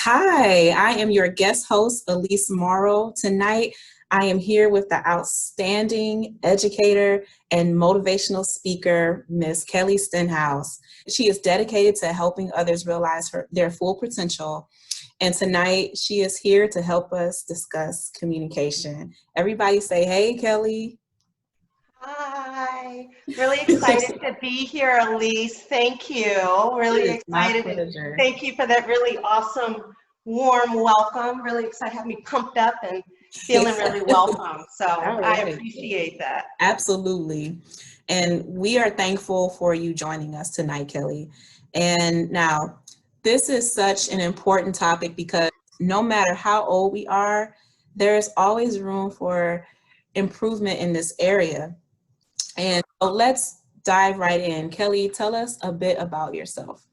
Hi, I am your guest host, Elise Morrow. Tonight, I am here with the outstanding educator and motivational speaker, Miss Kelli Stenhouse. She is dedicated to helping others realize their full potential. And tonight, she is here to help us discuss communication. Everybody say, hey, Kelli. Hi, really excited to be here, Elise. Thank you. It Really is my excited. And pleasure. thank you for that really awesome, warm welcome. Really excited, have me pumped up and feeling really welcome. So All I right. appreciate that. Absolutely. And we are thankful for you joining us tonight, Kelli. And now, this is such an important topic because no matter how old we are, there's always room for improvement in this area. And so let's dive right in. Kelli, tell us a bit about yourself.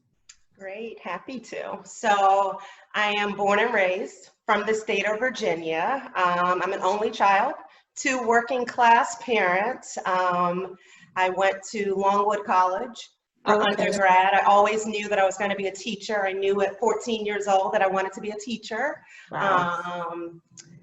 Great, happy to. So I am born and raised from the state of Virginia. I'm an only child, two working class parents. I went to Longwood College for Okay. undergrad. I always knew that I was going to be a teacher. I knew at 14 years old that I wanted to be a teacher. Wow.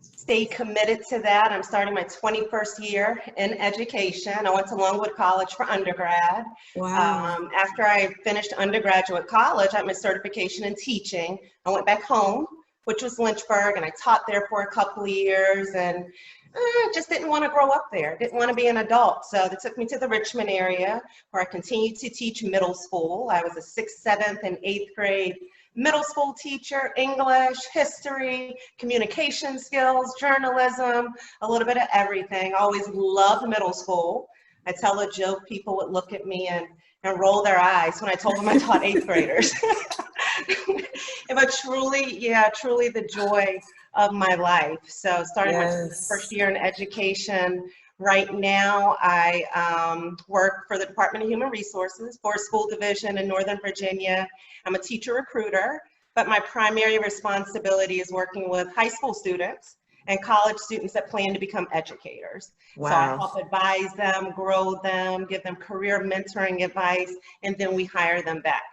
Stayed committed to that. I'm starting my 21st year in education. I went to Longwood College for undergrad. Wow. After I finished undergraduate college, I had my certification in teaching. I went back home, which was Lynchburg, and I taught there for a couple of years, and just didn't want to grow up there. Didn't want to be an adult. So they took me to the Richmond area, where I continued to teach middle school. I was a 6th, 7th, and 8th grade middle school teacher, English, history, communication skills, journalism, a little bit of everything. I always loved middle school. I tell a joke, people would look at me and roll their eyes when I told them I taught 8th graders. But truly, yeah, truly the joy of my life. So starting my first Yes. year in education. Right now, I work for the Department of Human Resources for a school division in Northern Virginia. I'm a teacher recruiter, but my primary responsibility is working with high school students and college students that plan to become educators. So I Wow. help advise them, grow them, give them career mentoring advice, and then we hire them back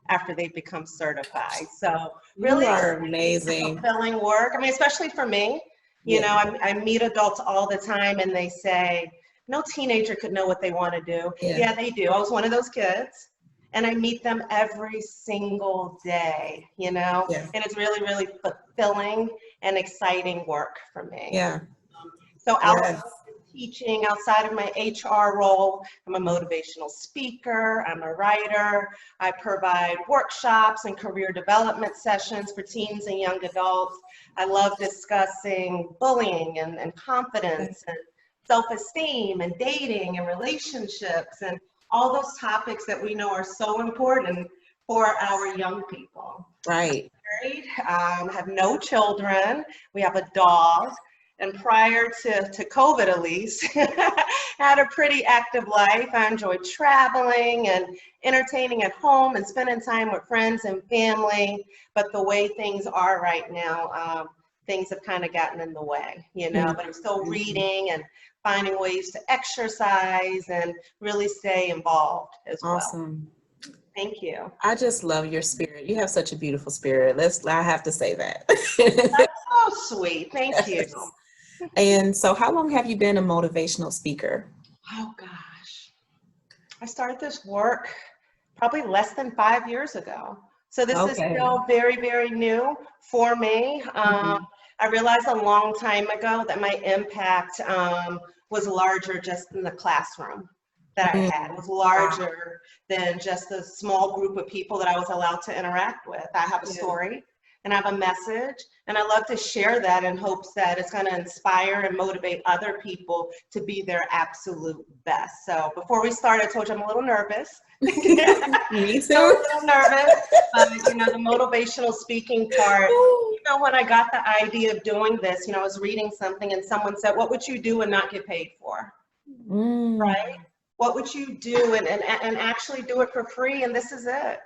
after they've become certified. So You really are exciting and amazing. fulfilling work. I mean, especially for me, you Yeah. know, I meet adults all the time and they say, no teenager could know what they want to do. Yeah. Yeah, they do. I was one of those kids. And I meet them every single day, you know, Yeah. and it's really, really fulfilling and exciting work for me. Yeah. So outside Yes. of teaching, outside of my HR role, I'm a motivational speaker, I'm a writer, I provide workshops and career development sessions for teens and young adults. I love discussing bullying and confidence and self-esteem and dating and relationships and all those topics that we know are so important for our young people. Right. Married, have no children. We have a dog. And prior to COVID, at least, had a pretty active life. I enjoyed traveling and entertaining at home and spending time with friends and family. But the way things are right now, things have kind of gotten in the way, you know. But I'm still Mhm. reading and finding ways to exercise and really stay involved as well. Awesome. Thank you. I just love your spirit. You have such a beautiful spirit. I have to say that. Oh, sweet. Thank you. Yes. And so how long have you been a motivational speaker? Oh, gosh. I started this work probably less than 5 years ago. So this is Okay. still very, very new for me. Mhm. I realized a long time ago that my impact was larger just in the classroom that I had. It Mm. was Wow. larger than just a small group of people that I was allowed to interact with. I have a Yeah. story and I have a message, and I love to share that in hopes that it's going to inspire and motivate other people to be their absolute best. So before we start, I told you I'm a little nervous. Me So we're a too. little nervous, but you know, the motivational speaking part, you know, when I got the idea of doing this, you know, I was reading something and someone said, what would you do and not get paid for? Mm. Right? What would you do and actually do it for free? And this is it.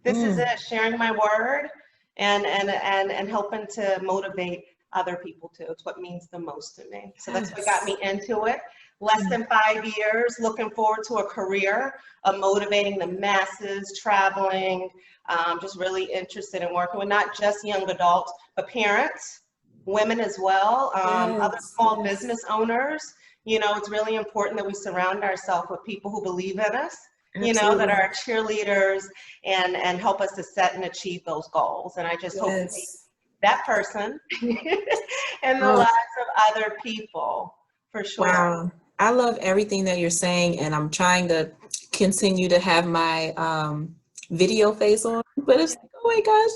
This is Mm. it, sharing my word and helping to motivate other people too. It's what means the most to me. So that's what got Yes. me into it. less than 5 years, looking forward to a career of motivating the masses, traveling, just really interested in working with not just young adults, but parents, women as well, other Yes, small yes. business owners. You know, it's really important that we surround ourselves with people who believe in us, you know, that Absolutely. are cheerleaders and help us to set and achieve those goals. And I just hope to be Yes. that person in the Oh, lives of other people, for sure. wow. I love everything that you're saying, and I'm trying to continue to have my video face on, but it's like, oh my gosh,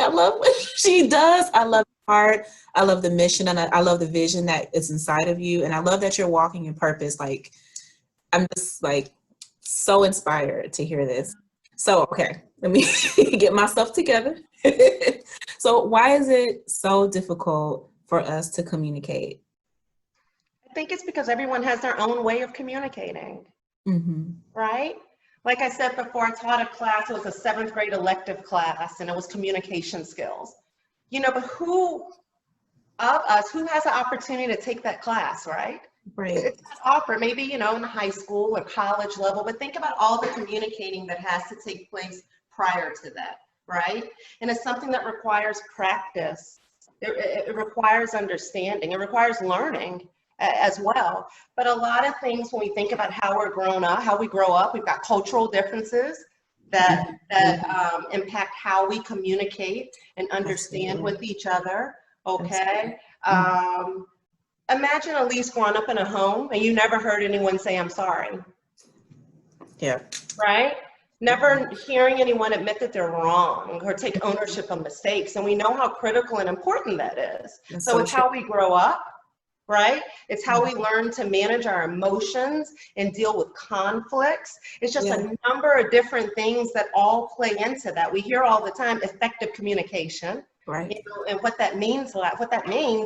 I love what she does. I love the heart. I love the mission, and I love the vision that is inside of you. And I love that you're walking in purpose. Like, I'm just like so inspired to hear this. So, okay, let me get myself together. So, why is it so difficult for us to communicate? I think it's because everyone has their own way of communicating, Mm-hmm. right? Like I said before, I taught a class, it was a 7th grade elective class, and it was communication skills. You know, but who of us, who has the opportunity to take that class, right? Right. It's not offered, maybe, you know, in the high school or college level, but think about all the communicating that has to take place prior to that, right? And it's something that requires practice. It requires understanding. It requires learning as well. But a lot of things when we think about how we're grown up, how we grow up, we've got cultural differences that impact how we communicate and understand Absolutely. with each other. Absolutely. Okay. Mm. Imagine Elise growing up in a home and you never heard anyone say, I'm sorry, Yeah. right? Never hearing anyone admit that they're wrong or take ownership of mistakes. And we know how critical and important that is. That's So so it's true. how we grow up, right? It's how we learn to manage our emotions and deal with conflicts. It's just Yeah. a number of different things that all play into that. We hear all the time effective communication, you Right. know, and what that means,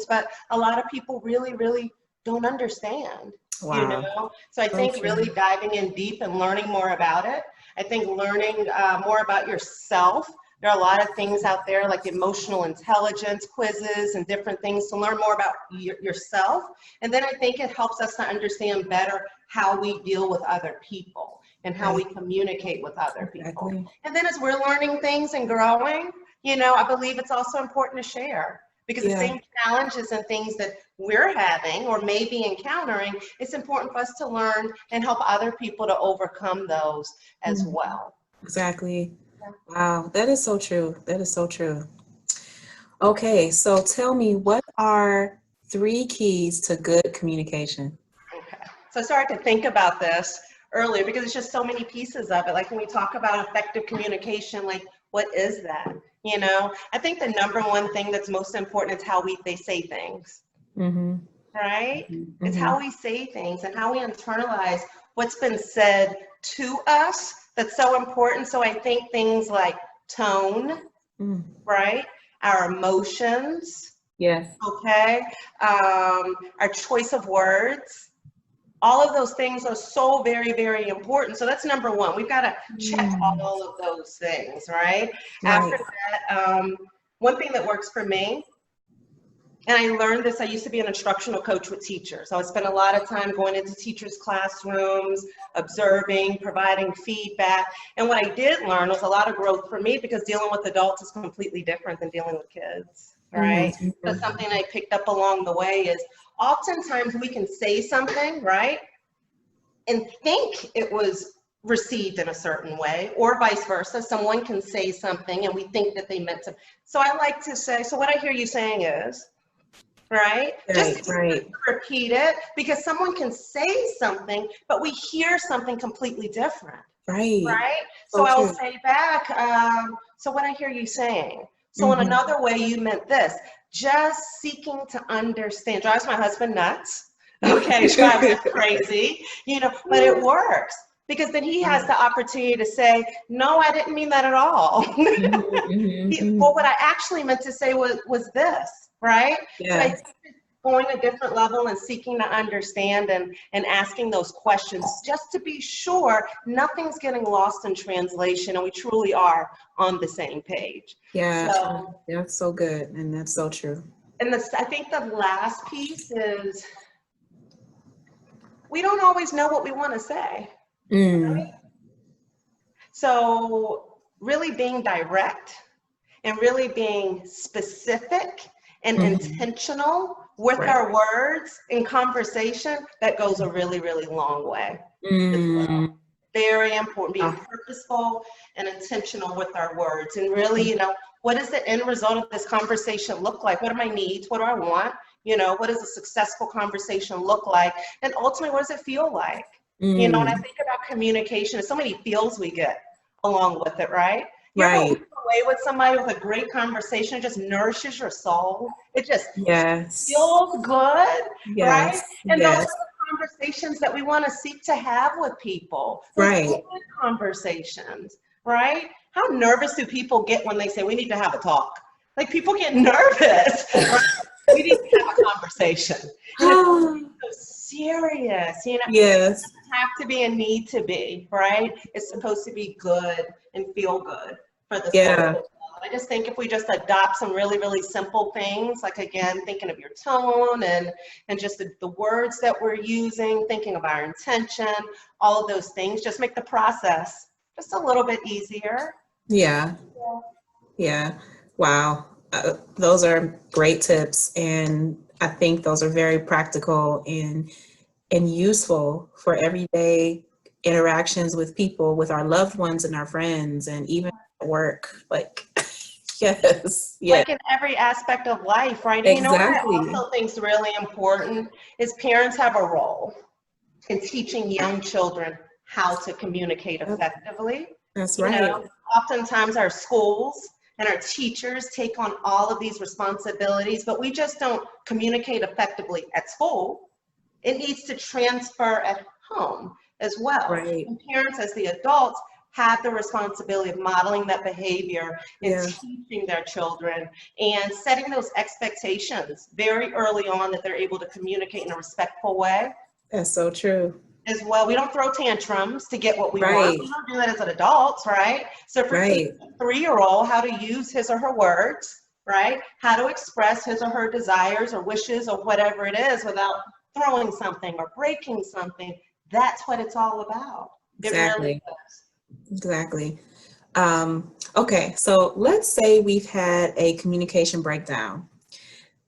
but a lot of people really, really don't understand, you Wow. know? So I So think really true. diving in deep and learning more about it. I think learning more about yourself. There are a lot of things out there like emotional intelligence quizzes and different things to learn more about yourself. And then I think it helps us to understand better how we deal with other people and how we Right. communicate with other people. Exactly. And then as we're learning things and growing, you know, I believe it's also important to share because the Yeah. same challenges and things that we're having or maybe encountering, it's important for us to learn and help other people to overcome those as Mm. well. Exactly. Wow. That is so true. That is so true. Okay. So tell me, what are 3 keys to good communication? Okay. So I started to think about this earlier because it's just so many pieces of it. Like when we talk about effective communication, like what is that? You know, I think the number one thing that's most important is how they say things, Mm-hmm. right? It's Mm-hmm. how we say things and how we internalize what's been said to us that's so important. So I think things like tone, Mm. right? Our emotions, Yes. okay? Our choice of words. All of those things are so very, very important. So that's number one. We've got to check Mm. all of those things, right? After Right. that, one thing that works for me, and I learned this, I used to be an instructional coach with teachers. So I spent a lot of time going into teachers' classrooms, observing, providing feedback. And what I did learn was a lot of growth for me because dealing with adults is completely different than dealing with kids, right? So Mm-hmm. something I picked up along the way is oftentimes we can say something, right? And think it was received in a certain way, or vice versa. Someone can say something and we think that they meant to. So I like to say, so what I hear you saying is, right? Just Right. Right. repeat it because someone can say something, but we hear something completely different, Right. right? So So I'll true. say back, so what I hear you saying. So in Mm-hmm. another way, you meant this, just seeking to understand. Drives my husband nuts. Okay, drives him crazy, you know, but it works because then he has Wow. the opportunity to say, no, I didn't mean that at all. Mm-hmm. Mm-hmm. Well, what I actually meant to say was this, right? So I Yes. think going a different level and seeking to understand and asking those questions just to be sure nothing's getting lost in translation and we truly are on the same page. Yeah. So, That's so good. And that's so true. and I think the last piece is we don't always know what we want to say. Mm. So really being direct and really being specific and Mhm. intentional with Right. our words in conversation, that goes a really, really long way as well. Mm. Very important, being Ah, purposeful and intentional with our words. And really, what does the end result of this conversation look like? What are my needs? What do I want? What does a successful conversation look like? And ultimately, what does it feel like? When I mm. think about communication, there's so many feels we get along with it, right? You ever walk Right. away with somebody with a great conversation, it just nourishes your soul. It just Yes. feels good, right? Yes. And those are Yes. the conversations that we want to seek to have with people. Those Right. open conversations, right? How nervous do people get when they say, we need to have a talk? Like people get nervous, right? We need to have a conversation. And it's so serious, Yes. have to be and need to be, right? It's supposed to be good and feel good for the soul. Yeah. I just think if we just adopt some really, really simple things, like again, thinking of your tone and just the words that we're using, thinking of our intention, all of those things, just make the process just a little bit easier. Yeah. Yeah. Wow. Those are great tips. And I think those are very practical and useful for everyday interactions with people, with our loved ones and our friends, and even at work. Like, yes. Yes. Like in every aspect of life, right? And what I Exactly. also think is really important is parents have a role in teaching young children how to communicate Yep. effectively. That's right. Oftentimes our schools and our teachers take on all of these responsibilities, but we just don't communicate effectively at school. It needs to transfer at home as well. Right. And parents, as the adults, have the responsibility of modeling that behavior and Yeah. teaching their children and setting those expectations very early on that they're able to communicate in a respectful way That's so true. as well. We don't throw tantrums to get what we want. Right. We don't do that as adults, right? So if we're Right. teaching a 3-year-old how to use his or her words, right? How to express his or her desires or wishes or whatever it is without throwing something or breaking something, that's what it's all about. It really Exactly. is. Exactly. Okay, so let's say we've had a communication breakdown.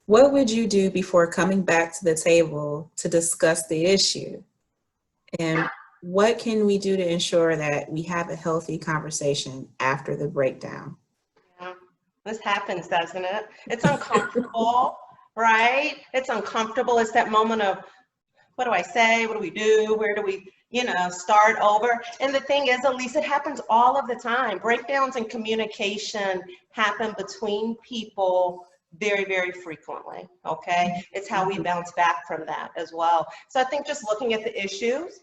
What would you do before coming back to the table to discuss the issue? And what can we do to ensure that we have a healthy conversation after the breakdown? Yeah. This happens, doesn't it? It's uncomfortable, right? It's uncomfortable. It's that moment of, what do I say? What do we do? Where do we, start over? And the thing is, Elise, it happens all of the time. Breakdowns in communication happen between people very, very frequently, okay? It's how we bounce back from that as well. So I think just looking at the issues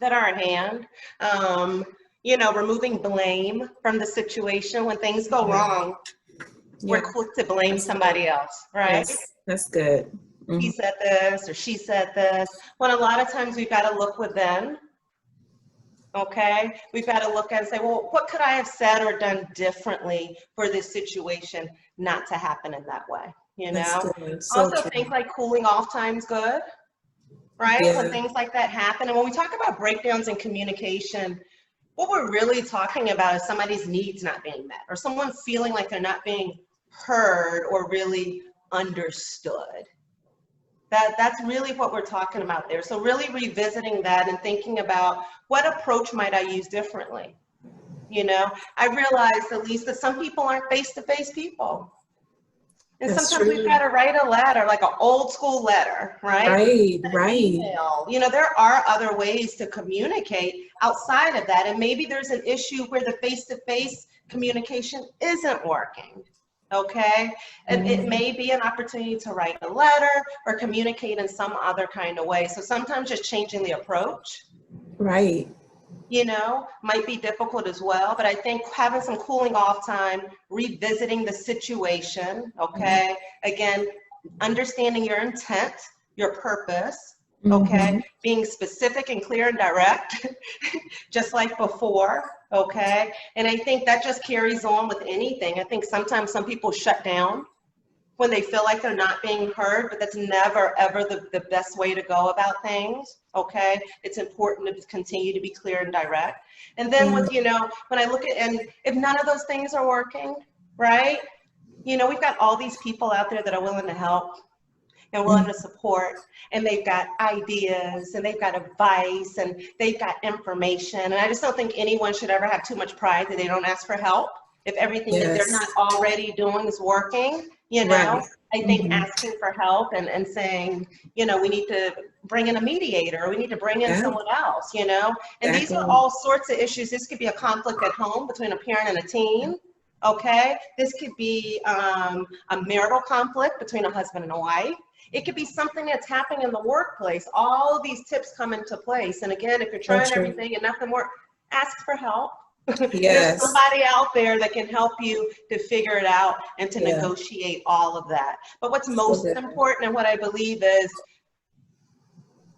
that are at hand, removing blame from the situation. When things go Yeah. wrong, we're Yeah. quick to blame That's good. somebody else, right? That's good. He Mhm. said this or she said this, when a lot of times we've got to look within, okay? We've got to look at and say, well, what could I have said or done differently for this situation not to happen in that way, That's good. So Also true. think like cooling off time's good, right? When Yeah. things like that happen. And when we talk about breakdowns in communication, what we're really talking about is somebody's needs not being met or someone feeling like they're not being heard or really understood. That's really what we're talking about there. So really revisiting that and thinking about what approach might I use differently. I realized at least that some people aren't face-to-face people. And That's sometimes we've got true. to write a letter, like an old school letter, right? Right. An Right. email. There are other ways to communicate outside of that. And maybe there's an issue where the face-to-face communication isn't working. Okay. And it Mhm. may be an opportunity to write a letter or communicate in some other kind of way. So sometimes just changing the approach, Right. might be difficult as well. But I think having some cooling off time, revisiting the situation, okay? Again, understanding your intent, your purpose, okay? Mhm. Being specific and clear and direct, just like before, okay? And I think that just carries on with anything. I think sometimes some people shut down, when they feel like they're not being heard, but that's never, ever the best way to go about things, okay? It's important to continue to be clear and direct. And then with, you know, when I look at, and if none of those things are working, right? You know, we've got all these people out there that are willing to help and willing to support, and they've got ideas and they've got advice and they've got information. And I just don't think anyone should ever have too much pride that they don't ask for help. If everything that they're not already doing is working, you know, I think asking for help and saying, you know, we need to bring in a mediator, or we need to bring in someone else, you know, and these are all sorts of issues. This could be a conflict at home between a parent and a teen. Okay, this could be a marital conflict between a husband and a wife. It could be something that's happening in the workplace. All of these tips come into place. And again, if you're trying everything and nothing works, ask for help. There's somebody out there that can help you to figure it out and to negotiate all of that. But what's most important, and what I believe is,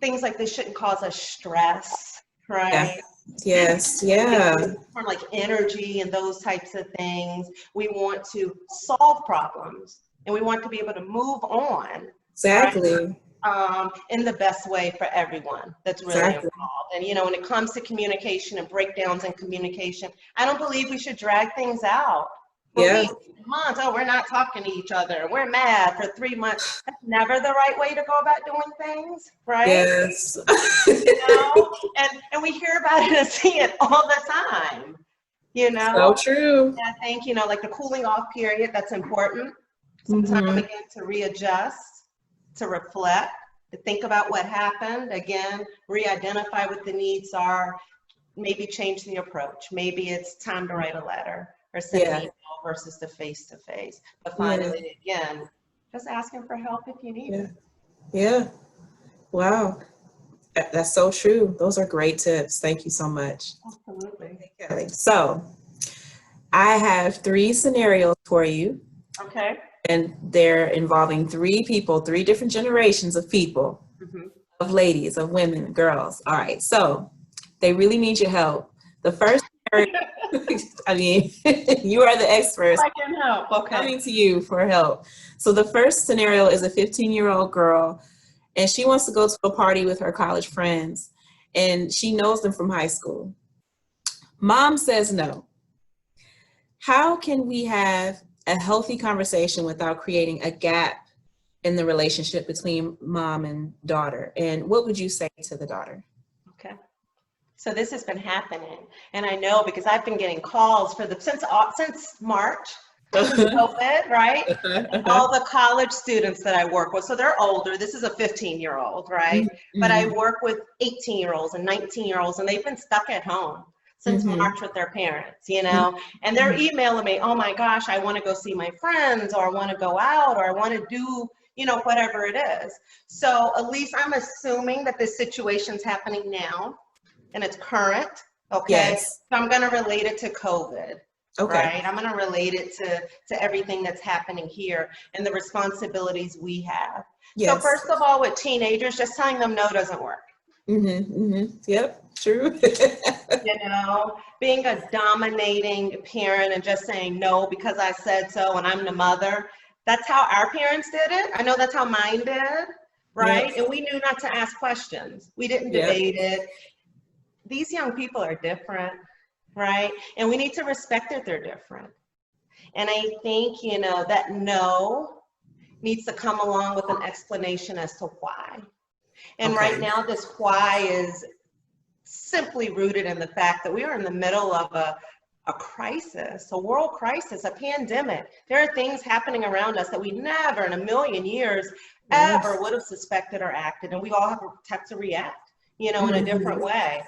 things like this shouldn't cause us stress, right? Yes, yeah. From like energy and those types of things. We want to solve problems and we want to be able to move on. Exactly. Right? In the best way for everyone that's really involved. And you know, when it comes to communication and breakdowns in communication, I don't believe we should drag things out for weeks, months. Oh, we're not talking to each other. We're mad for 3 months. That's never the right way to go about doing things, right? Yes. You know, and we hear about it and see it all the time. You know, so true. And I think, you know, like the cooling off period, that's important. Sometimes again to readjust, to reflect, to think about what happened, again, re-identify what the needs are, maybe change the approach. Maybe it's time to write a letter or send an email versus the face-to-face. But finally, again, just asking for help if you need it. Yeah. Wow. That's so true. Those are great tips. Thank you so much. Absolutely. Kelly. So I have 3 scenarios for you. Okay. And they're involving 3 people, 3 different generations of people, of ladies, of women, girls. All right. So they really need your help. The first scenario, I mean, you are the experts. I can help. Okay. Coming to you for help. So the first scenario is a 15-year-old girl, and she wants to go to a party with her college friends, and she knows them from high school. Mom says no. How can we have a healthy conversation without creating a gap in the relationship between mom and daughter? And what would you say to the daughter? Okay. So this has been happening, and I know because I've been getting calls for since March, COVID, right? All the college students that I work with, so they're older. This is a 15-year-old, right? But I work with 18-year-olds and 19-year-olds, and they've been stuck at home since March with their parents, you know, and they're emailing me, oh my gosh, I want to go see my friends, or I want to go out, or I want to do, you know, whatever it is. So at least I'm assuming that this situation's happening now and it's current. Okay. Yes. So I'm going to relate it to COVID. Okay. Right. I'm going to relate it to everything that's happening here and the responsibilities we have. Yes. So first of all, with teenagers, just telling them no doesn't work. Yep, true. You know, being a dominating parent and just saying no because I said so and I'm the mother. That's how our parents did it. I know that's how mine did, right? Yep. And we knew not to ask questions. We didn't debate it. These young people are different, right? And we need to respect that they're different. And I think, you know, that no needs to come along with an explanation as to why. And right now, this why is simply rooted in the fact that we are in the middle of a crisis, a world crisis, a pandemic. There are things happening around us that we never in a million years ever would have suspected or acted. And we all have to react, you know, in a different way.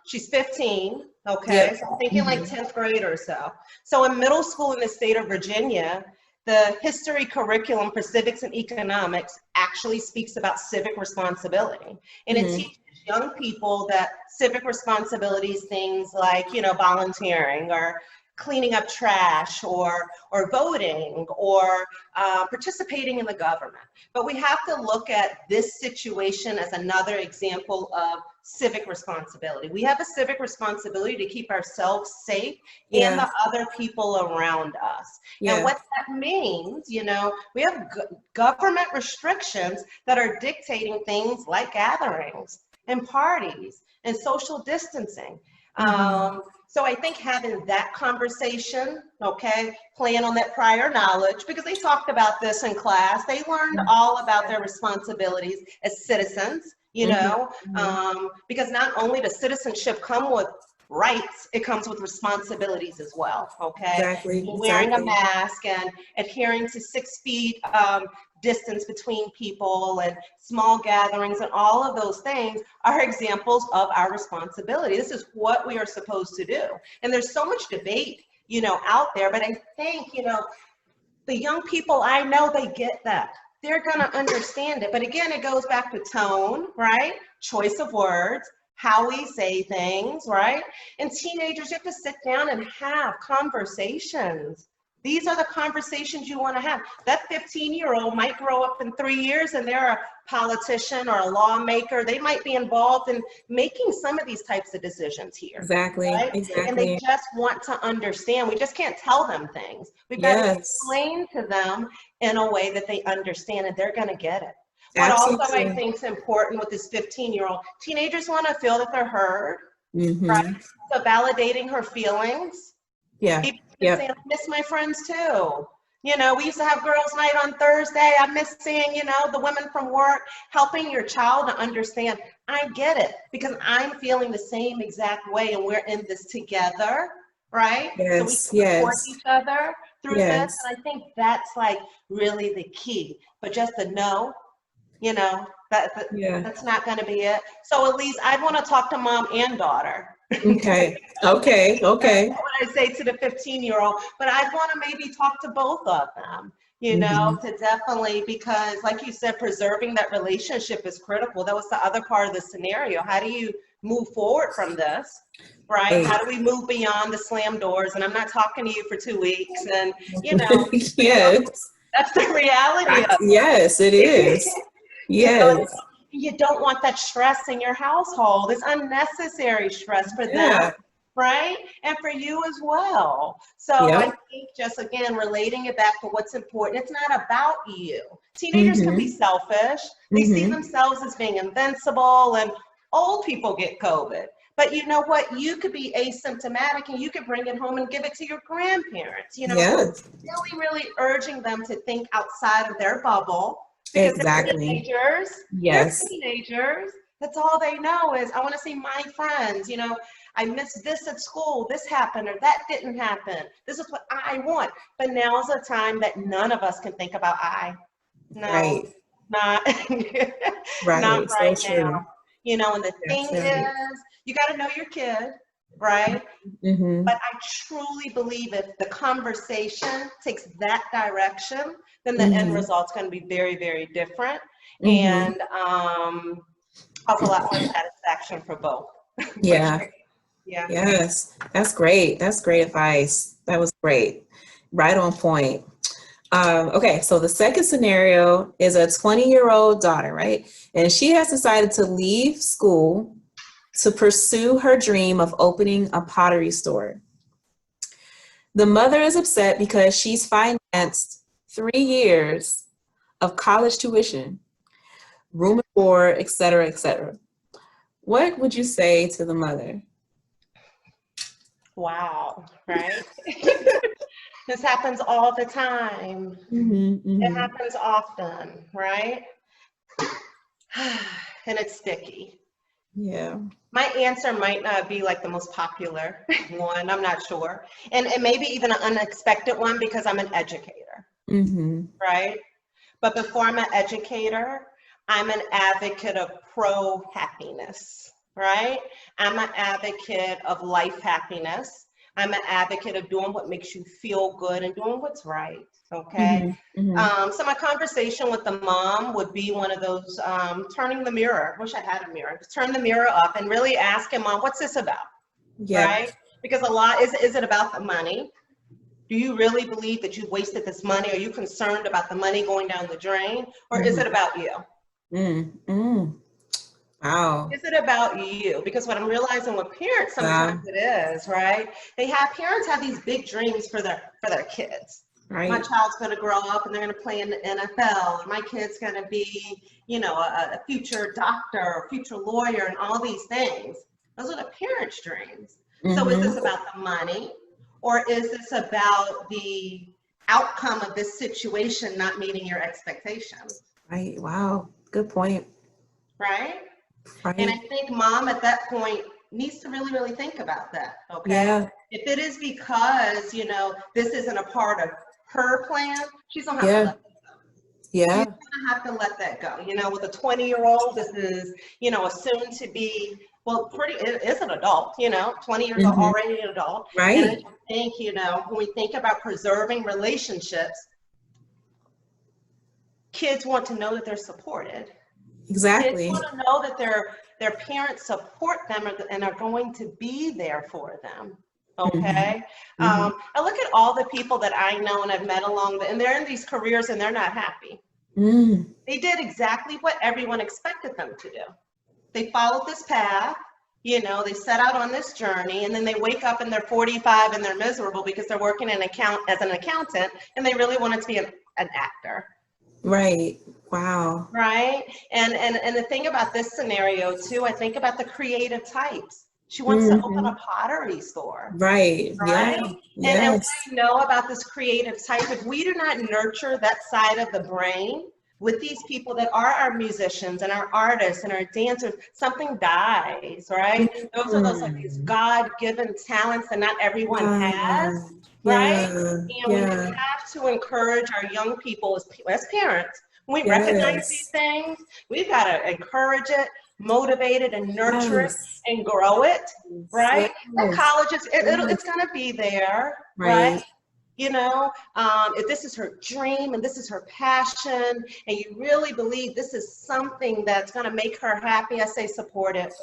She's 15, okay? So I'm thinking like 10th grade or so. So in middle school in the state of Virginia, the history curriculum for civics and economics actually speaks about civic responsibility. And it teaches young people that civic responsibilities, things like, you know, volunteering or cleaning up trash or voting or participating in the government. But we have to look at this situation as another example of civic responsibility. We have a civic responsibility to keep ourselves safe and the other people around us. And what that means, you know, we have government restrictions that are dictating things like gatherings and parties and social distancing. So I think having that conversation, okay, playing on that prior knowledge, because they talked about this in class, they learned all about their responsibilities as citizens, you know, because not only does citizenship come with rights, it comes with responsibilities as well, okay? Exactly. Wearing a mask and adhering to 6 feet distance between people and small gatherings and all of those things are examples of our responsibility. This is what we are supposed to do. And there's so much debate, you know, out there, but I think, you know, the young people I know, they get that. They're gonna understand it. But again, it goes back to tone, right? Choice of words, how we say things, right? And teenagers, you have to sit down and have conversations. These are the conversations you want to have. That 15-year-old might grow up in 3 years and they're a politician or a lawmaker. They might be involved in making some of these types of decisions here. Exactly. Right? Exactly. And they just want to understand. We just can't tell them things. We've got to explain to them in a way that they understand and they're going to get it. What also I think is important with this 15-year-old, teenagers want to feel that they're heard, right? So validating her feelings. Saying, I miss my friends too. You know, we used to have girls' night on Thursday. I miss seeing, you know, the women from work, helping your child to understand, I get it because I'm feeling the same exact way and we're in this together, right? So we support each other through this. And I think that's like really the key. But just to know, you know, that's not going to be it. So at least I'd want to talk to mom and daughter. Okay. That's what I say to the 15-year-old, but I'd want to maybe talk to both of them, you know, to definitely, because like you said, preserving that relationship is critical. That was the other part of the scenario. How do you move forward from this, right? How do we move beyond the slam doors? And I'm not talking to you for 2 weeks and, you know, that's the reality of it. Yes, it is. Yes. You know, you don't want that stress in your household. It's unnecessary stress for them, right? And for you as well. So I think just, again, relating it back to what's important, it's not about you. Teenagers can be selfish. They see themselves as being invincible, and old people get COVID. But you know what? You could be asymptomatic and you could bring it home and give it to your grandparents. You know, really, really urging them to think outside of their bubble. Because they're teenagers. They're teenagers. That's all they know is, I want to see my friends. You know, I missed this at school. This happened or that didn't happen. This is what I want. But now's a time that none of us can think about I. No, not, not right now. You know, and the thing is, you got to know your kid, right? But I truly believe if the conversation takes that direction, then the end result's going to be very, very different, and also a lot more satisfaction for both. Yes, that's great. That's great advice. That was great. Right on point. Okay, so the second scenario is a 20-year-old daughter, right? And she has decided to leave school to pursue her dream of opening a pottery store. The mother is upset because she's financed 3 years of college tuition, room and board, et cetera, et cetera. What would you say to the mother? Wow, right? This happens all the time. It happens often, right? And it's sticky. My answer might not be like the most popular one, I'm not sure. And maybe even an unexpected one because I'm an educator, right? But before I'm an educator, I'm an advocate of pro-happiness, right? I'm an advocate of life happiness. I'm an advocate of doing what makes you feel good and doing what's right, okay? So my conversation with the mom would be one of those turning the mirror. Wish I had a mirror. Just turn the mirror up and really ask him, Mom, what's this about, right? Because a lot, is it about the money? Do you really believe that you've wasted this money? Are you concerned about the money going down the drain? Or is it about you? Mm, mm. Wow. Is it about you? Because what I'm realizing with parents, sometimes Wow. it is, right? Parents have these big dreams for their kids. My Right. child's going to grow up and they're going to play in the NFL. My kid's going to be, a future doctor or future lawyer and all these things. Those are the parents' dreams. So is Mm-hmm. this about the money, or is this about the outcome of this situation not meeting your expectations? Right. Wow. Good point. Right? And I Right. think mom at that point needs to really, really think about that. Okay. Yeah. If it is because, this isn't a part of her plan, she's gonna have to Yeah. let she's Yeah. gonna have to let that go. With a 20-year-old, this is, a soon to be, well, it is an adult, 20 years old, Mm-hmm. already an adult. And I Right. think, when we think about preserving relationships, kids want to know that they're supported. Kids Exactly. want to know that their parents support them and are going to be there for them. Mm-hmm. Okay. Mm-hmm. I look at all the people that I know and I've met and they're in these careers and they're not happy. Mm. They did exactly what everyone expected them to do. They followed this path, they set out on this journey, and then they wake up and they're 45 and they're miserable because they're working as an accountant and they really wanted to be an actor. Right. Wow. Right. And the thing about this scenario too, I think about the creative types. She wants to open Mm-hmm. a pottery store, Right. Yeah. right? And what Yes. I know about this creative type, if we do not nurture that side of the brain with these people that are our musicians and our artists and our dancers, something dies, right? Those are those like these Mm. God-given talents that not everyone has, Wow. right? Yeah. And we Yeah. have to encourage our young people as parents. When we recognize these Yes. things, we've got to encourage it, motivate it, and nurture it Yes. and grow it, right? At Yes. college, it's Yes. going to be there, right? Right. If this is her dream and this is her passion, and you really believe this is something that's going to make her happy, I say support it.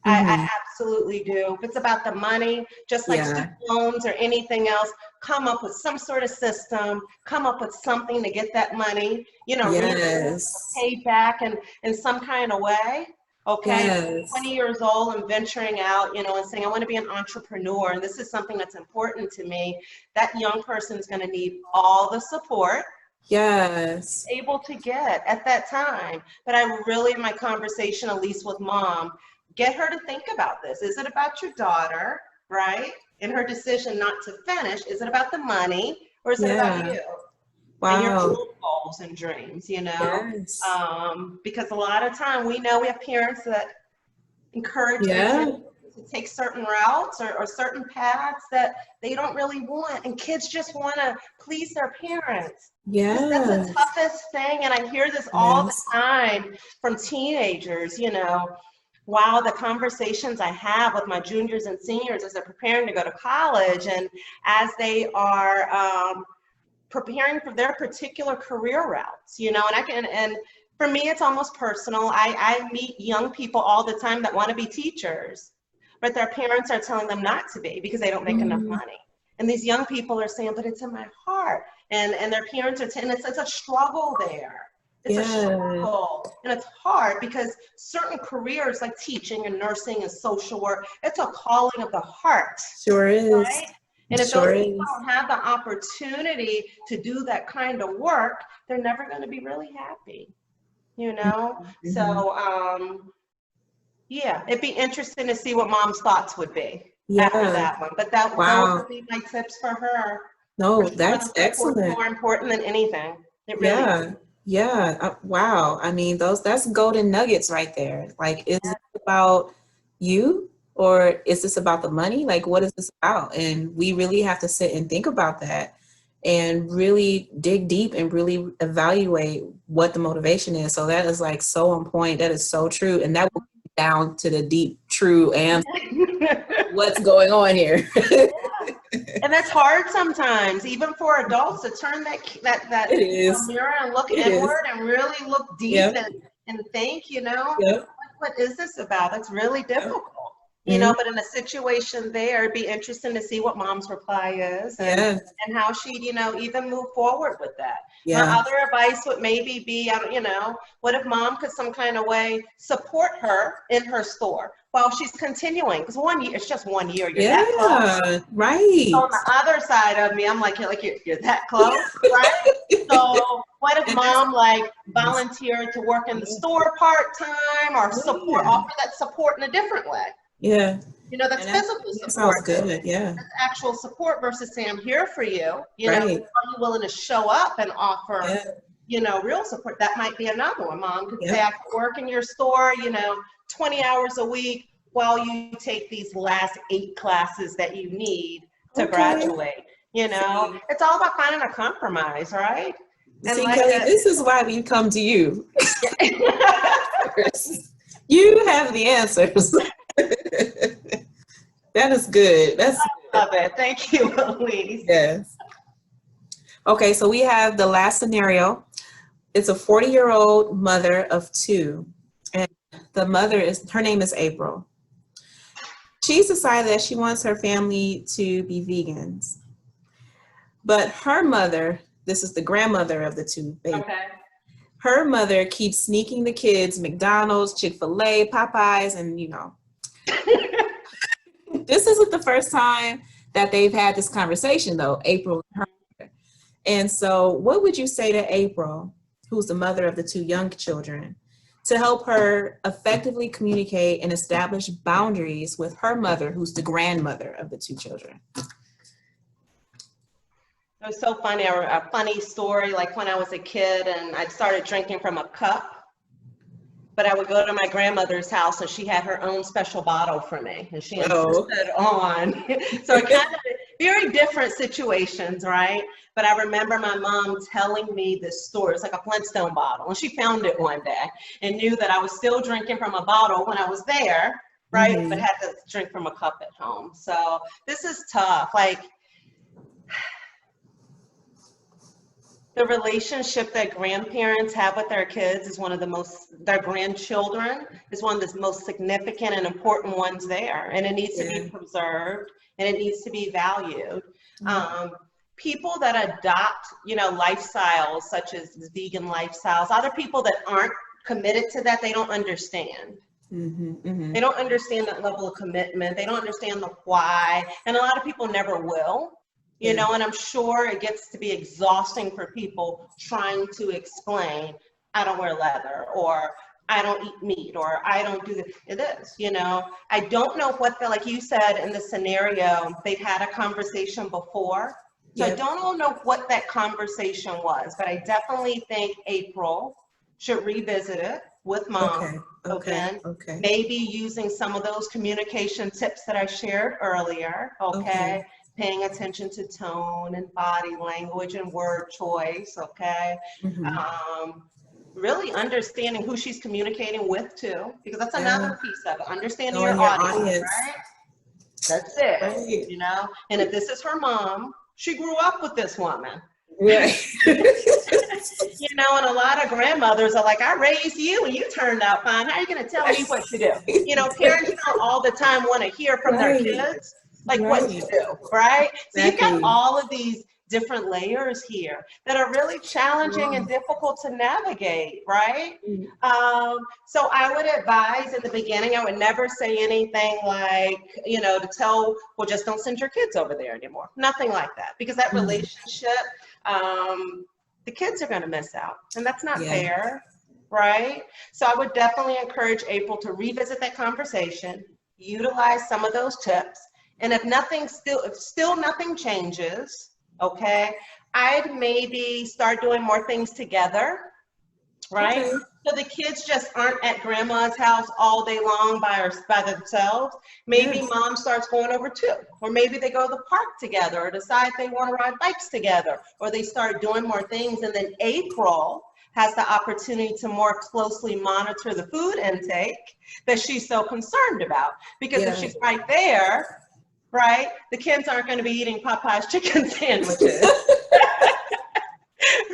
I Mm-hmm. absolutely do. If it's about the money, just like student Yeah. loans or anything else, come up with some sort of system, come up with something to get that money, Yes. paid back in some kind of way. Okay, 20 Yes. years old and venturing out, and saying, I want to be an entrepreneur, and this is something that's important to me. That young person is going to need all the support Yes. able to get at that time. But I really, in my conversation, at least with mom, get her to think about this. Is it about your daughter, right? In her decision not to finish, is it about the money, or is it about Yeah. you and your Wow. own goals and dreams, Yes. because a lot of time we know we have parents that encourage their kids Yeah. to take certain routes or certain paths that they don't really want, and kids just want to please their parents. That's the Yes. toughest thing, and I hear this all the Yes. time from teenagers. Wow, the conversations I have with my juniors and seniors as they're preparing to go to college and as they are preparing for their particular career routes, and for me, it's almost personal. I meet young people all the time that want to be teachers, but their parents are telling them not to be because they don't make enough Mm. money. And these young people are saying, but it's in my heart. And their parents are, and it's a struggle there. It's a Yes. struggle. And it's hard because certain careers like teaching and nursing and social work, it's a calling of the heart, Sure is. right? And if those Sure people is. don't have the opportunity to do that kind of work, they're never going to be really happy, Mm-hmm. So, yeah, it'd be interesting to see what mom's thoughts would be after Yeah. that one. But those Wow. would be my tips for her. For No, sure, that's the support's excellent. more important than anything. It really is. Yeah. Yeah. Wow. I mean, that's golden nuggets right there. Like, is Yeah. it about you or is this about the money? Like, what is this about? And we really have to sit and think about that and really dig deep and really evaluate what the motivation is. So that is like so on point. That is so true. And that will be down to the deep, true answer. What's going on here? And that's hard sometimes, even for adults, to turn that It is. mirror and look It is. inward and really look deep Yep. and think, Yep. what is this about? It's really Yep. difficult, you know, but in a situation there, it'd be interesting to see what mom's reply is Yeah. and how she'd, you know, even move forward with that. My Yeah. other advice would maybe be, you know, what if mom could some kind of way support her in her store while she's continuing? Because 1 year, it's just 1 year, you're that close. Yeah. Right. On the other side of me, I'm like, you're that close, right? So what if And mom like that's volunteered to work in the store part-time or support, yeah. offer that support in a different way? Yeah. You know, that's And physical that sounds support. good. Yeah. That's actual support versus saying, I'm here for you. You know, are Right. you willing to show up and offer, Yeah. you know, real support? That might be another one. Mom could say, Yeah. I can work in your store, you know, 20 hours a week while you take these last 8 classes that you need to Okay. graduate. You know, See, it's all about finding a compromise, right? And like Kelly, this is why we come to you. that. You have the answers. That is good. That's Love it. Thank you, Elise. yes. Okay, so we have the last scenario. It's a 40-year-old mother of 2, and the mother her name is April. She's decided that she wants her family to be vegans. But her mother, this is the grandmother of the 2 babies. Okay. Her mother keeps sneaking the kids McDonald's, Chick-fil-A, Popeyes, and you know. This isn't the first time that they've had this conversation though, April and her. And so what would you say to April, who's the mother of the 2 young children, to help her effectively communicate and establish boundaries with her mother, who's the grandmother of the 2 children? It was so funny, a funny story, like when I was a kid and I started drinking from a cup, but I would go to my grandmother's house and she had her own special bottle for me and she insisted on. So it kind of very different situations, right? But I remember my mom telling me this story. It's like a Flintstone bottle and she found it one day and knew that I was still drinking from a bottle when I was there, right? But had to drink from a cup at home. So this is tough. Like, the relationship that grandparents have with their kids is one of the most, their grandchildren is one of the most significant and important ones there. And it needs to be preserved and it needs to be valued. People that adopt, you know, lifestyles such as vegan lifestyles, other people that aren't committed to that, they don't understand. They don't understand that level of commitment. They don't understand the why. And a lot of people never will. You know, and I'm sure it gets to be exhausting for people trying to explain, I don't wear leather, or I don't eat meat, or I don't do this. It is, you know. I don't know what the, like you said in the scenario, they've had a conversation before. So I don't know what that conversation was, but I definitely think April should revisit it with mom. Okay. Maybe using some of those communication tips that I shared earlier. Okay. Paying attention to tone and body language and word choice, okay? Really understanding who she's communicating with too, because that's another piece of it, understanding your audience, right? That's it, right. You know? And if this is her mom, she grew up with this woman. Right. You know, and a lot of grandmothers are like, I raised you and you turned out fine. How are you going to tell me what to do? You know, parents don't all the time want to hear from their kids. Like what you do, right? So you've got all of these different layers here that are really challenging and difficult to navigate, right? So I would advise in the beginning, I would never say anything like, you know, to tell, well, just don't send your kids over there anymore. Nothing like that, because that relationship, the kids are going to miss out, and that's not fair, right? So I would definitely encourage April to revisit that conversation, utilize some of those tips. And if still nothing changes, okay, I'd maybe start doing more things together, right? So the kids just aren't at grandma's house all day long by themselves. Maybe mom starts going over too, or maybe they go to the park together, or decide they want to ride bikes together, or they start doing more things. And then April has the opportunity to more closely monitor the food intake that she's so concerned about, because if she's right there, right, the kids aren't going to be eating Popeye's chicken sandwiches.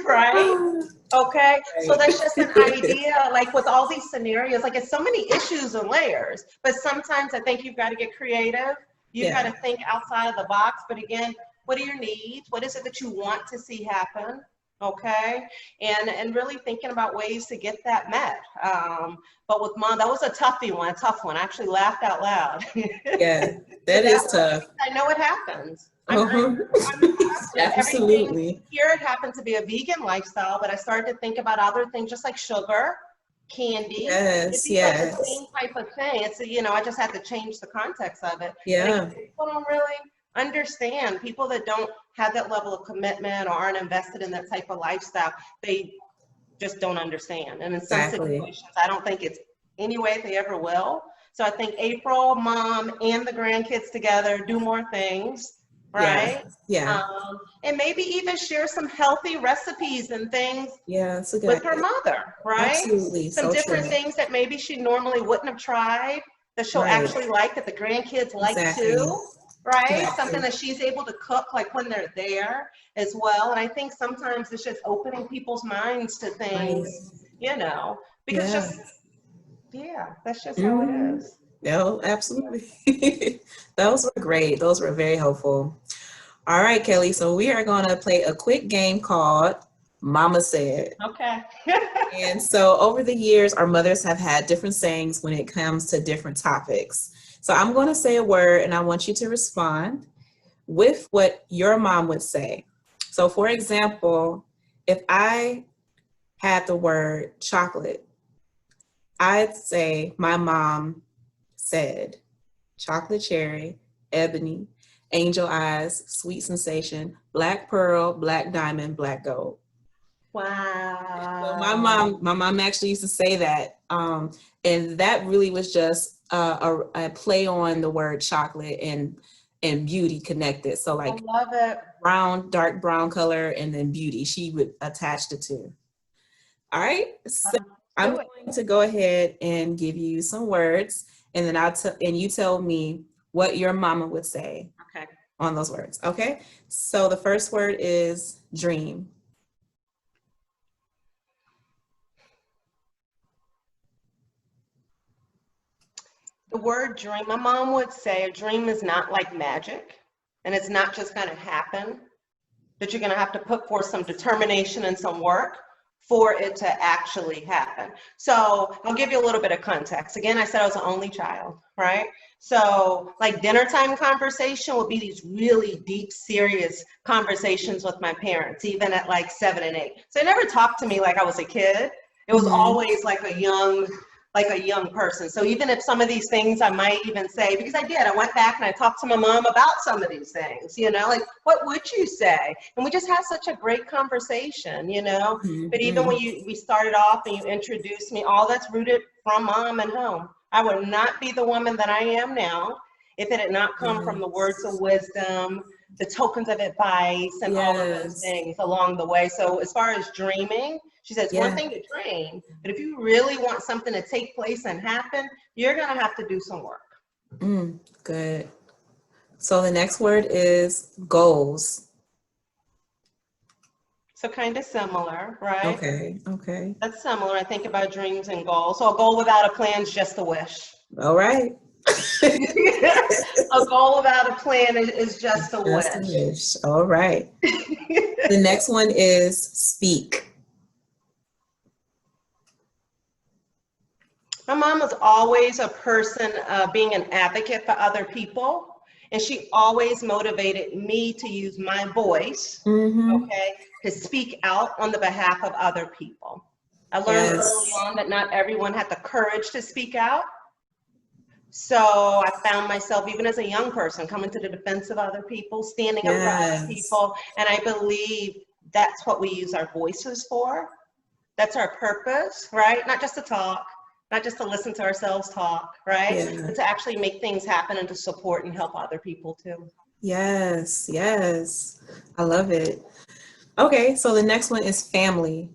Right? Okay, so that's just an Right. idea, like with all these scenarios, like it's so many issues and layers, but sometimes I think you've got to get creative. You've got Yeah, to think outside of the box, but again, what are your needs? What is it that you want to see happen? Okay, and really thinking about ways to get that met. But with mom, that was a tough one. I actually laughed out loud. yeah, But that that is one, tough. I know it happens. Uh-huh. I'm accustomed to everything. Absolutely. Here it happened to be a vegan lifestyle, but I started to think about other things just like sugar, candy. It'd Yes, be like the yes. same type of thing. It's, I just had to change the context of it. And again, Yeah, people don't really understand. People that don't have that level of commitment or aren't invested in that type of lifestyle, they just don't understand. And in some exactly. situations, I don't think it's any way they ever will. So I think April, mom, and the grandkids together do more things, Yeah, right? yeah, And maybe even share some healthy recipes and things yeah, it's a good with her idea. mother, right? Absolutely. Some So different true. things that maybe she normally wouldn't have tried that she'll Right. actually like, that the grandkids like Exactly. too, right? Something Exactly. that she's able to cook like when they're there as well. And I think sometimes it's just opening people's minds to Right. things, because Yeah. just, yeah, that's just how it Hmm. is. No, absolutely. Those were great. Those were very helpful. All right, Kelly. So we are going to play a quick game called Mama Said. Okay. And so over the years, our mothers have had different sayings when it comes to different topics. So I'm going to say a word and I want you to respond with what your mom would say. So, for example, if I had the word chocolate, I'd say my mom said chocolate cherry, ebony, angel eyes, sweet sensation, black pearl, black diamond, black gold. So Wow. my mom actually used to say that, and that really was just a play on the word chocolate and beauty connected. So I like love it. brown, dark brown color, and then beauty. She would attach the two. All right. So I'm Do it. going to go ahead and give you some words, and then and you tell me what your mama would say Okay. on those words. Okay. So the first word is dream. The word dream, my mom would say a dream is not like magic, and it's not just going to happen, that you're going to have to put forth some determination and some work for it to actually happen. So I'll give you a little bit of context. Again, I said I was the only child, right? So like dinner time conversation would be these really deep, serious conversations with my parents, even at like 7 and 8. So they never talked to me like I was a kid. It was Mhm. always like a young person. So even if some of these things I might even say, because I went back and I talked to my mom about some of these things, like, what would you say? And we just had such a great conversation. Mhm. But even when Mhm. we started off and you introduced me, all that's rooted from mom and home. I would not be the woman that I am now if it had not come from the words of Yes. wisdom, the tokens of advice, and all of those Yes. things along the way. So as far as dreaming, she says one Yeah. thing to dream, but if you really want something to take place and happen, you're going to have to do some work. Good. So the next word is goals. So kind of similar, right? Okay. Okay. That's similar. I think about dreams and goals. So a goal without a plan is just a wish. All right. A goal without a plan is just a Just a wish. wish. All right. The next one is speak. My mom was always a person being an advocate for other people, and she always motivated me to use my voice, Mm-hmm. okay, to speak out on the behalf of other people. I learned early Yes. on that not everyone had the courage to speak out. So I found myself, even as a young person, coming to the defense of other people, standing up for other Yes. people. And I believe that's what we use our voices for. That's our purpose, right? Not just to talk, not just to listen to ourselves talk, right? Yeah. But to actually make things happen and to support and help other people too. Yes. Yes. I love it. Okay. So the next one is family.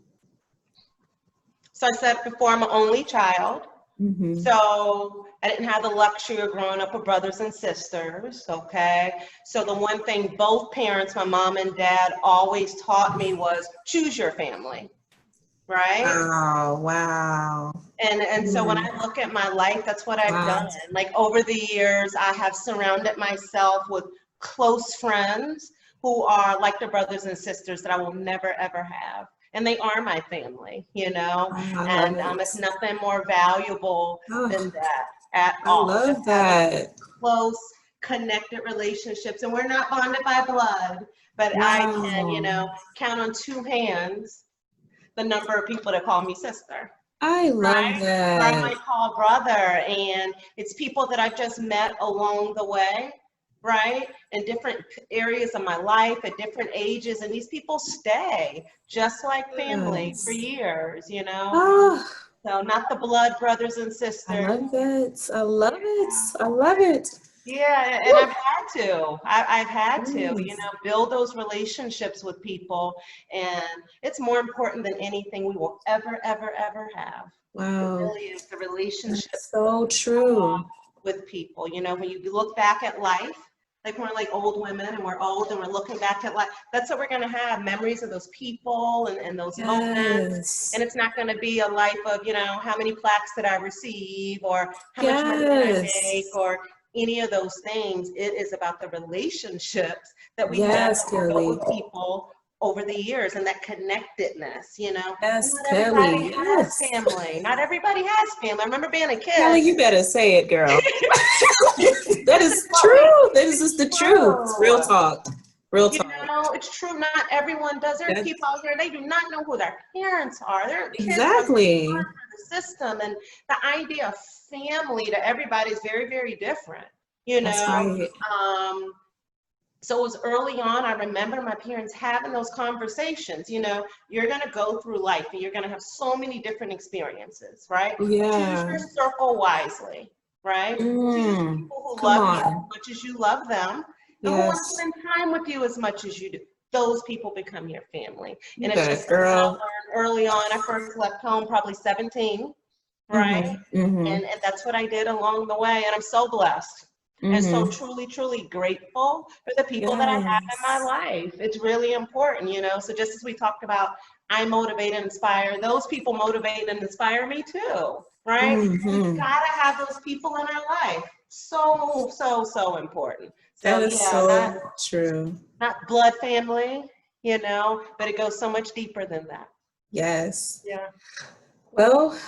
So I said before, I'm an only child. Mm-hmm. So I didn't have the luxury of growing up with brothers and sisters, okay? So the one thing both parents, my mom and dad, always taught me was choose your family. right? Wow, wow. And so when Mm, I look at my life, that's what I've wow. done. Like over the years, I have surrounded myself with close friends who are like the brothers and sisters that I will never ever have. And they are my family, you know, Oh, I love and it. it's nothing more valuable than Oh, that at I all. Just love having that. close, connected relationships. And we're not bonded by blood, but I can, you Wow. know, count on two hands the number of people that call me sister, I love right? Or I that. might call brother, and it's people that I've just met along the way, right? In different areas of my life at different ages, and these people stay just like family for Yes. years, you know? Oh, So not the blood brothers and I sisters. love it. I love it. Yeah. I love it. Yeah, and Woo. I've had to. I've had to, you Yes. know, build those relationships with people, and it's more important than anything we will ever, ever, ever have. It Wow. really is the relationship That's so true. with people. You know, when you look back at life, like we're like old women and we're old and we're looking back at life, that's what we're going to have, memories of those people and those moments. And Yes. it's not going to be a life of, you know, how many plaques did I receive or how much money did I make Yes. or any of those things. It is about the relationships that we have Yes, built Kelly. with people over the years and that connectedness, you know. And Yes, not everybody Kelly. has Yes. family. Not everybody has family. I remember being a Kelly, kid. you better say it, girl. That This is is what we, true. That is it's just the truth. true. Real talk. Real You talk. know, it's true. Not everyone does. There are That's people out here, they do not know who their parents are. Their kids are exactly. for the system. And the idea of family to everybody is very, very different. You That's know, right. um, so it was early on. I remember my parents having those conversations. You know, you're going to go through life and you're going to have so many different experiences, right? Choose Yeah. your circle wisely, right? Choose Mm. people who Come love you as on. much as you love them and who want to Yes. spend time with you as much as you do. Those people become your family. You And it's better, just something I girl. learned early on. I first left home probably 17, right? Mm-hmm. Mm-hmm. And that's what I did along the way. And I'm so blessed and so Mm-hmm. truly, truly grateful for the people that I have in my Yes. life. It's really important, you know. So just as we talked about, I motivate and inspire, those people motivate and inspire me too, right? And we Mm-hmm. gotta have those people in our life. So, so, so important. So That is yeah, so true. not blood family, you know, but it goes so much deeper than that. Yes. Yeah. Well,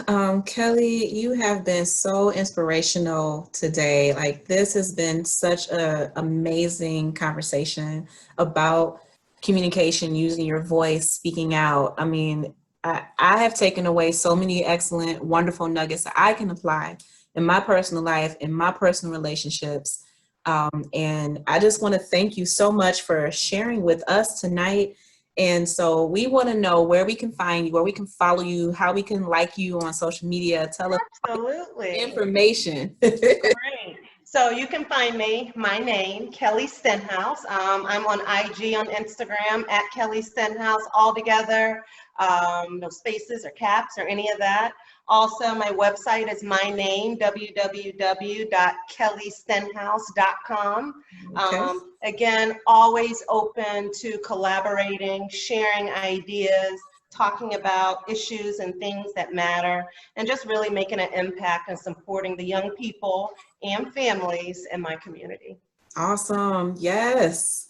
Kelly, you have been so inspirational today. Like this has been such a amazing conversation about communication, using your voice, speaking out. I mean, I have taken away so many excellent, wonderful nuggets that I can apply in my personal life, in my personal relationships. And I just want to thank you so much for sharing with us tonight. And so we want to know where we can find you, where we can follow you, how we can like you on social media. Tell us Absolutely. information. Great. So you can find me, my name, Kelli Stenhouse. I'm on IG, on Instagram at Kelli Stenhouse, all together. No spaces or caps or any of that. Also, my website is my name, www.kellystenhouse.com. Okay. Again, always open to collaborating, sharing ideas, talking about issues and things that matter, and just really making an impact and supporting the young people and families in my community. Awesome. Yes.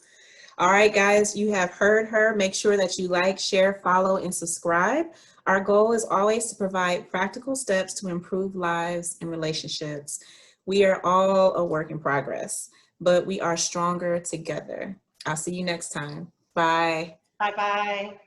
All right, guys, you have heard her. Make sure that you like, share, follow, and subscribe. Our goal is always to provide practical steps to improve lives and relationships. We are all a work in progress, but we are stronger together. I'll see you next time. Bye. Bye bye.